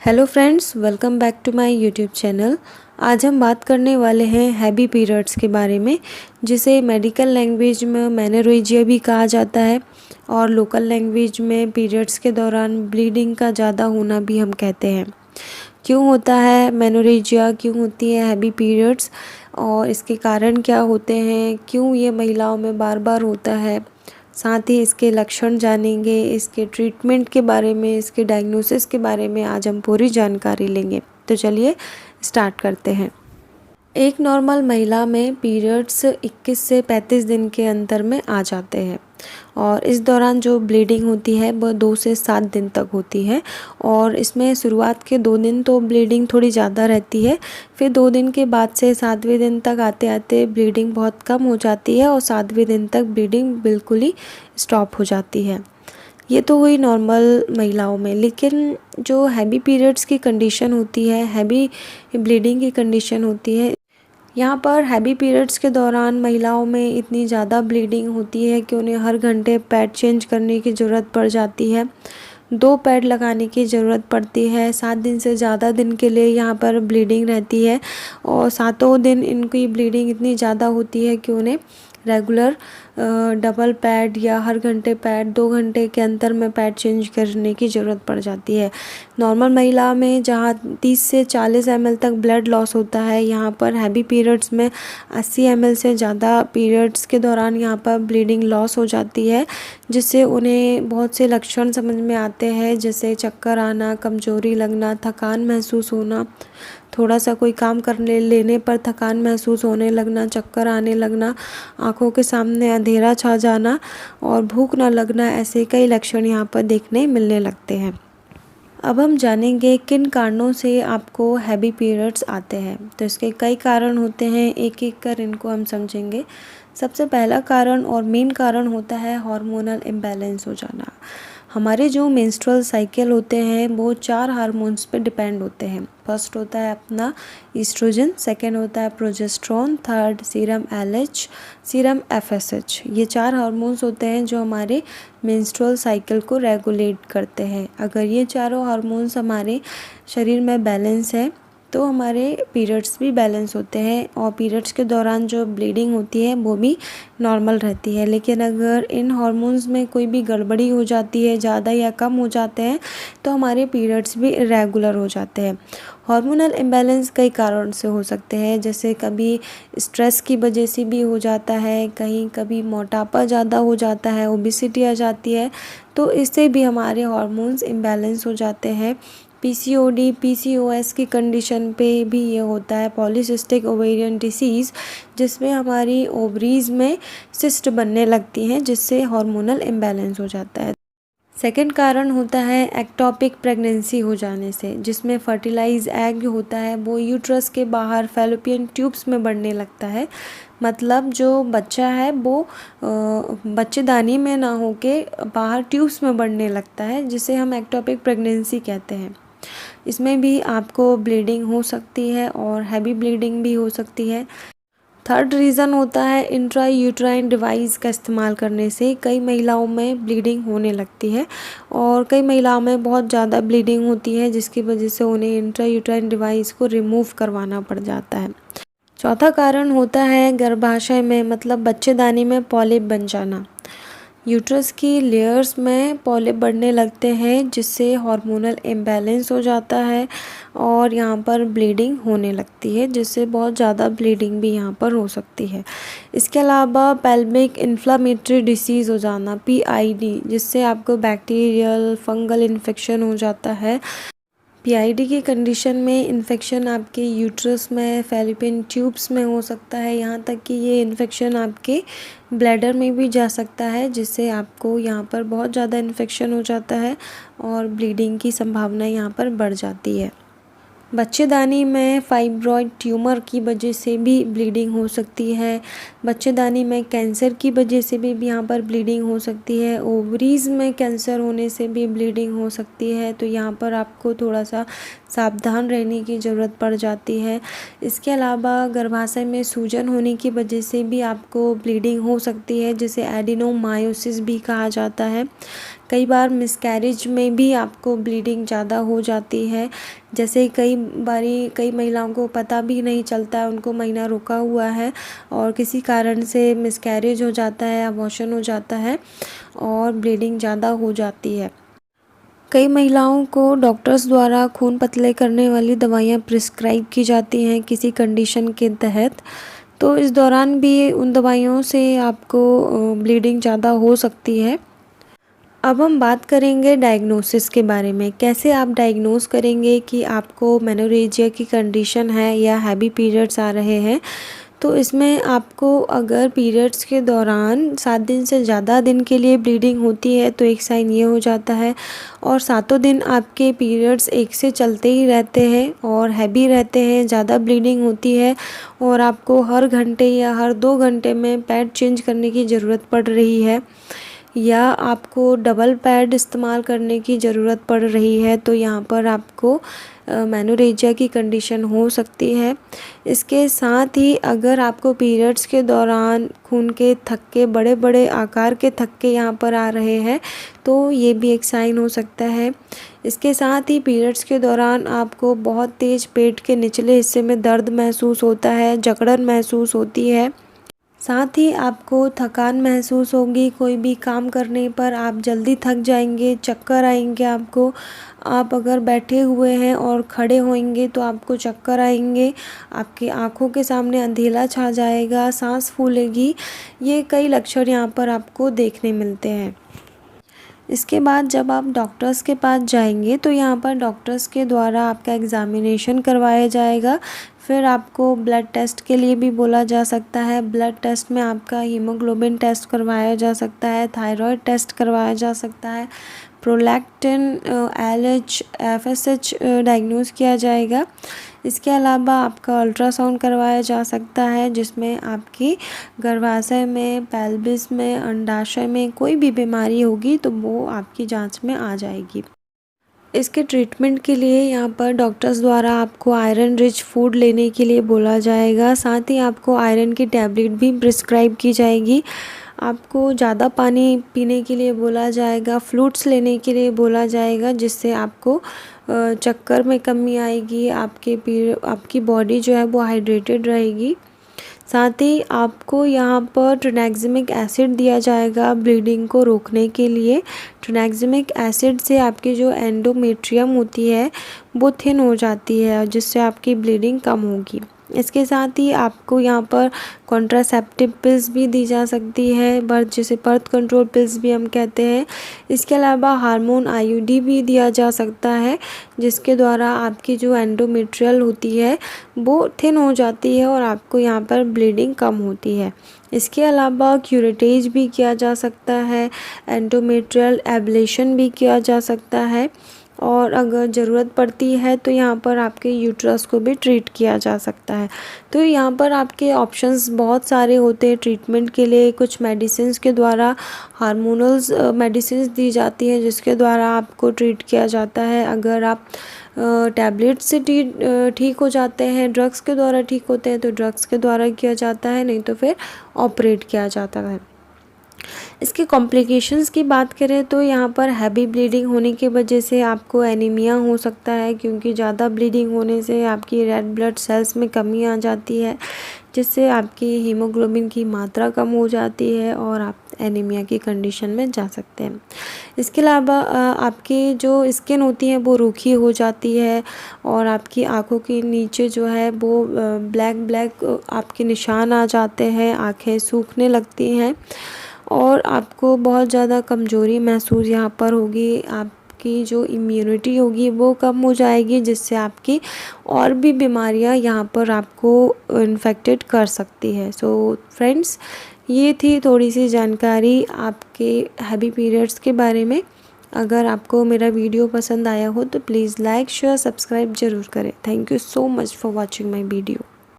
Hello friends, welcome back to my YouTube channel. आज हम बात करने वाले हैं हैवी पीरियड्स के बारे में, जिसे मेडिकल लैंग्वेज में मेनोरेजिया भी कहा जाता है और लोकल लैंग्वेज में पीरियड्स के दौरान ब्लीडिंग का ज़्यादा होना भी हम कहते हैं। क्यों होता है मेनोरेजिया, क्यों होती है हैवी पीरियड्स और इसके कारण क्या होते हैं, क्यों ये महिलाओं में बार बार होता है, साथ ही इसके लक्षण जानेंगे, इसके ट्रीटमेंट के बारे में, इसके डायग्नोसिस के बारे में आज हम पूरी जानकारी लेंगे। तो चलिए स्टार्ट करते हैं। एक नॉर्मल महिला में पीरियड्स 21 से 35 दिन के अंतर में आ जाते हैं और इस दौरान जो ब्लीडिंग होती है वह 2 से 7 दिन तक होती है और इसमें शुरुआत के 2 दिन तो ब्लीडिंग थोड़ी ज़्यादा रहती है, फिर 2 दिन के बाद से 7वें दिन तक आते आते ब्लीडिंग बहुत कम हो जाती है और 7वें दिन तक ब्लीडिंग बिल्कुल ही स्टॉप हो जाती है। ये तो हुई नॉर्मल महिलाओं में, लेकिन जो हैवी पीरियड्स की कंडीशन होती है, हैवी ब्लीडिंग की कंडीशन होती है, यहाँ पर हैवी पीरियड्स के दौरान महिलाओं में इतनी ज़्यादा ब्लीडिंग होती है कि उन्हें हर घंटे पैड चेंज करने की ज़रूरत पड़ जाती है। 2 पैड लगाने की ज़रूरत पड़ती है। 7 दिन से ज़्यादा दिन के लिए यहाँ पर ब्लीडिंग रहती है और सातों दिन इनकी ब्लीडिंग इतनी ज़्यादा होती है कि उन्हें रेगुलर डबल पैड या हर घंटे पैड 2 घंटे के अंतर में पैड चेंज करने की ज़रूरत पड़ जाती है। नॉर्मल महिला में जहाँ 30 से 40 ml तक ब्लड लॉस होता है, यहाँ पर हैवी पीरियड्स में 80 ml से ज़्यादा पीरियड्स के दौरान यहाँ पर ब्लीडिंग लॉस हो जाती है, जिससे उन्हें बहुत से लक्षण समझ में आते हैं, जैसे चक्कर आना, कमज़ोरी लगना, थकान महसूस होना, थोड़ा सा कोई काम करने लेने पर थकान महसूस होने लगना, चक्कर आने लगना, आँखों के सामने अंधेरा छा जाना और भूख न लगना, ऐसे कई लक्षण यहाँ पर देखने मिलने लगते हैं। अब हम जानेंगे किन कारणों से आपको हैवी पीरियड्स आते हैं। तो इसके कई कारण होते हैं, एक एक कर इनको हम समझेंगे। सबसे पहला कारण और मेन कारण होता है हार्मोनल इम्बैलेंस हो जाना। हमारे जो मेंस्ट्रुअल साइकिल होते हैं वो 4 हार्मोन्स पे डिपेंड होते हैं। फर्स्ट होता है अपना ईस्ट्रोजन, सेकेंड होता है progesterone, third serum LH, serum FSH. ये 4 हार्मोन्स होते हैं जो हमारे मेंस्ट्रुअल साइकिल को रेगुलेट करते हैं। अगर ये चारों हार्मोन्स हमारे शरीर में बैलेंस है तो हमारे पीरियड्स भी बैलेंस होते हैं और पीरियड्स के दौरान जो ब्लीडिंग होती है वो भी नॉर्मल रहती है। लेकिन अगर इन हार्मोन्स में कोई भी गड़बड़ी हो जाती है, ज़्यादा या कम हो जाते हैं, तो हमारे पीरियड्स भी इरेगुलर हो जाते हैं। हार्मोनल इम्बैलेंस कई कारणों से हो सकते हैं, जैसे कभी स्ट्रेस की वजह से भी हो जाता है, कहीं कभी मोटापा ज़्यादा हो जाता है, ओबेसिटी आ जाती है, तो इससे भी हमारे हार्मोन्स इम्बैलेंस हो जाते हैं। पीसीओडी, पीसीओएस की कंडीशन पे भी ये होता है, पॉलीसिस्टिक ओवेरियन डिसीज़, जिसमें हमारी ओवरीज में सिस्ट बनने लगती हैं, जिससे हार्मोनल इम्बैलेंस हो जाता है। सेकेंड कारण होता है एक्टोपिक प्रेगनेंसी हो जाने से, जिसमें फर्टिलाइज एग होता है वो यूट्रस के बाहर फैलोपियन ट्यूब्स में बढ़ने लगता है। मतलब जो बच्चा है वो बच्चेदानी में ना होके बाहर ट्यूब्स में बढ़ने लगता है, जिसे हम एक्टोपिक प्रेगनेंसी कहते हैं। इसमें भी आपको ब्लीडिंग हो सकती है और हैवी ब्लीडिंग भी हो सकती है। थर्ड रीज़न होता है इंट्रा यूट्राइन डिवाइस का इस्तेमाल करने से कई महिलाओं में ब्लीडिंग होने लगती है और कई महिलाओं में बहुत ज़्यादा ब्लीडिंग होती है, जिसकी वजह से उन्हें इंट्रा यूट्राइन डिवाइस को रिमूव करवाना पड़ जाता है। चौथा कारण होता है गर्भाशय में, मतलब बच्चेदानी में पॉलिप बन जाना। यूट्रस की लेयर्स में पॉलिप बढ़ने लगते हैं, जिससे हार्मोनल इम्बैलेंस हो जाता है और यहाँ पर ब्लीडिंग होने लगती है, जिससे बहुत ज़्यादा ब्लीडिंग भी यहाँ पर हो सकती है। इसके अलावा पेल्विक इन्फ्लामेटरी डिसीज़ हो जाना, पीआईडी, जिससे आपको बैक्टीरियल फंगल इन्फेक्शन हो जाता है। पीआईडी की कंडीशन में इन्फेक्शन आपके यूट्रस में, फैलोपियन ट्यूब्स में हो सकता है, यहाँ तक कि ये इन्फेक्शन आपके ब्लैडर में भी जा सकता है, जिससे आपको यहाँ पर बहुत ज़्यादा इन्फेक्शन हो जाता है और ब्लीडिंग की संभावना यहाँ पर बढ़ जाती है। बच्चेदानी में फाइब्रॉइड ट्यूमर की वजह से भी ब्लीडिंग हो सकती है। बच्चेदानी में कैंसर की वजह से भी यहाँ पर ब्लीडिंग हो सकती है। ओवरीज में कैंसर होने से भी ब्लीडिंग हो सकती है, तो यहाँ पर आपको थोड़ा सा सावधान रहने की ज़रूरत पड़ जाती है। इसके अलावा गर्भाशय में सूजन होने की वजह से भी आपको ब्लीडिंग हो सकती है, जिसे एडिनोमायोसिस भी कहा जाता है। कई बार मिसकैरेज में भी आपको ब्लीडिंग ज़्यादा हो जाती है। जैसे कई महिलाओं को पता भी नहीं चलता है, उनको महीना रुका हुआ है और किसी कारण से मिसकैरेज हो जाता है, अबॉर्शन हो जाता है और ब्लीडिंग ज़्यादा हो जाती है। कई महिलाओं को डॉक्टर्स द्वारा खून पतले करने वाली दवाइयाँ प्रिस्क्राइब की जाती हैं किसी कंडीशन के तहत, तो इस दौरान भी उन दवाइयों से आपको ब्लीडिंग ज़्यादा हो सकती है। अब हम बात करेंगे डायग्नोसिस के बारे में। कैसे आप डायग्नोस करेंगे कि आपको मेनोरेजिया की कंडीशन है या हैवी पीरियड्स आ रहे हैं। तो इसमें आपको अगर पीरियड्स के दौरान 7 दिन से ज़्यादा दिन के लिए ब्लीडिंग होती है तो एक साइन ये हो जाता है, और सातों दिन आपके पीरियड्स एक से चलते ही रहते हैं और हैवी रहते हैं, ज़्यादा ब्लीडिंग होती है और आपको हर घंटे या हर 2 घंटे में पैड चेंज करने की ज़रूरत पड़ रही है, या आपको डबल पैड इस्तेमाल करने की ज़रूरत पड़ रही है, तो यहाँ पर आपको मेनोरेजिया की कंडीशन हो सकती है। इसके साथ ही अगर आपको पीरियड्स के दौरान खून के थक्के, बड़े बड़े आकार के थक्के यहाँ पर आ रहे हैं, तो ये भी एक साइन हो सकता है। इसके साथ ही पीरियड्स के दौरान आपको बहुत तेज़ पेट के निचले हिस्से में दर्द महसूस होता है, जकड़न महसूस होती है। साथ ही आपको थकान महसूस होगी, कोई भी काम करने पर आप जल्दी थक जाएंगे, चक्कर आएंगे आपको। आप अगर बैठे हुए हैं और खड़े होएंगे तो आपको चक्कर आएंगे, आपकी आँखों के सामने अंधेरा छा जाएगा, सांस फूलेगी। ये कई लक्षण यहाँ पर आपको देखने मिलते हैं। इसके बाद जब आप डॉक्टर्स के पास जाएंगे तो यहाँ पर डॉक्टर्स के द्वारा आपका एग्ज़ामिनेशन करवाया जाएगा। फिर आपको ब्लड टेस्ट के लिए भी बोला जा सकता है। ब्लड टेस्ट में आपका हीमोग्लोबिन टेस्ट करवाया जा सकता है, थायराइड टेस्ट करवाया जा सकता है, प्रोलैक्टिन, LH, FSH डायग्नोज किया जाएगा। इसके अलावा आपका अल्ट्रासाउंड करवाया जा सकता है, जिसमें आपकी गर्भाशय में, पेल्विस में, अंडाशय में कोई भी बीमारी होगी तो वो आपकी जांच में आ जाएगी। इसके ट्रीटमेंट के लिए यहाँ पर डॉक्टर्स द्वारा आपको आयरन रिच फूड लेने के लिए बोला जाएगा। साथ ही आपको आयरन की टैबलेट भी प्रिस्क्राइब की जाएगी। आपको ज़्यादा पानी पीने के लिए बोला जाएगा, फ्लूइड्स लेने के लिए बोला जाएगा, जिससे आपको चक्कर में कमी आएगी, आपकी बॉडी जो है वो हाइड्रेटेड रहेगी। साथ ही आपको यहाँ पर ट्रिनेक्सिमिक एसिड दिया जाएगा ब्लीडिंग को रोकने के लिए। ट्रिनेक्सिमिक एसिड से आपकी जो एंडोमेट्रियम होती है वो थिन हो जाती है, जिससे आपकी ब्लीडिंग कम होगी। इसके साथ ही आपको यहाँ पर कॉन्ट्रासेप्टिव पिल्स भी दी जा सकती है, जिसे बर्थ कंट्रोल पिल्स भी हम कहते हैं। इसके अलावा हार्मोन IUD भी दिया जा सकता है, जिसके द्वारा आपकी जो एंडोमेट्रियल होती है वो थिन हो जाती है और आपको यहाँ पर ब्लीडिंग कम होती है। इसके अलावा क्यूरेटेज भी किया जा सकता है, एंडोमेट्रियल एब्लेशन भी किया जा सकता है, और अगर ज़रूरत पड़ती है तो यहाँ पर आपके यूट्रस को भी ट्रीट किया जा सकता है। तो यहाँ पर आपके ऑप्शंस बहुत सारे होते हैं ट्रीटमेंट के लिए। कुछ मेडिसिन्स के द्वारा, हार्मोनल्स मेडिसिन्स दी जाती हैं, जिसके द्वारा आपको ट्रीट किया जाता है। अगर आप टैबलेट से ठीक हो जाते हैं, ड्रग्स के द्वारा ठीक होते हैं तो ड्रग्स के द्वारा किया जाता है, नहीं तो फिर ऑपरेट किया जाता है। इसके कॉम्प्लिकेशंस की बात करें तो यहाँ पर हैवी ब्लीडिंग होने की वजह से आपको एनीमिया हो सकता है, क्योंकि ज़्यादा ब्लीडिंग होने से आपकी रेड ब्लड सेल्स में कमी आ जाती है, जिससे आपकी हीमोग्लोबिन की मात्रा कम हो जाती है और आप एनीमिया की कंडीशन में जा सकते हैं। इसके अलावा आपकी जो स्किन होती है वो रूखी हो जाती है और आपकी आँखों के नीचे जो है वो ब्लैक आपके निशान आ जाते हैं, आँखें सूखने लगती हैं और आपको बहुत ज़्यादा कमज़ोरी महसूस यहाँ पर होगी। आपकी जो इम्यूनिटी होगी वो कम हो जाएगी, जिससे आपकी और भी बीमारियाँ यहाँ पर आपको इन्फेक्टेड कर सकती है। सो फ्रेंड्स, ये थी थोड़ी सी जानकारी आपके हैवी पीरियड्स के बारे में। अगर आपको मेरा वीडियो पसंद आया हो तो प्लीज़ लाइक, शेयर, सब्सक्राइब ज़रूर करें। Thank you so much for watching my video.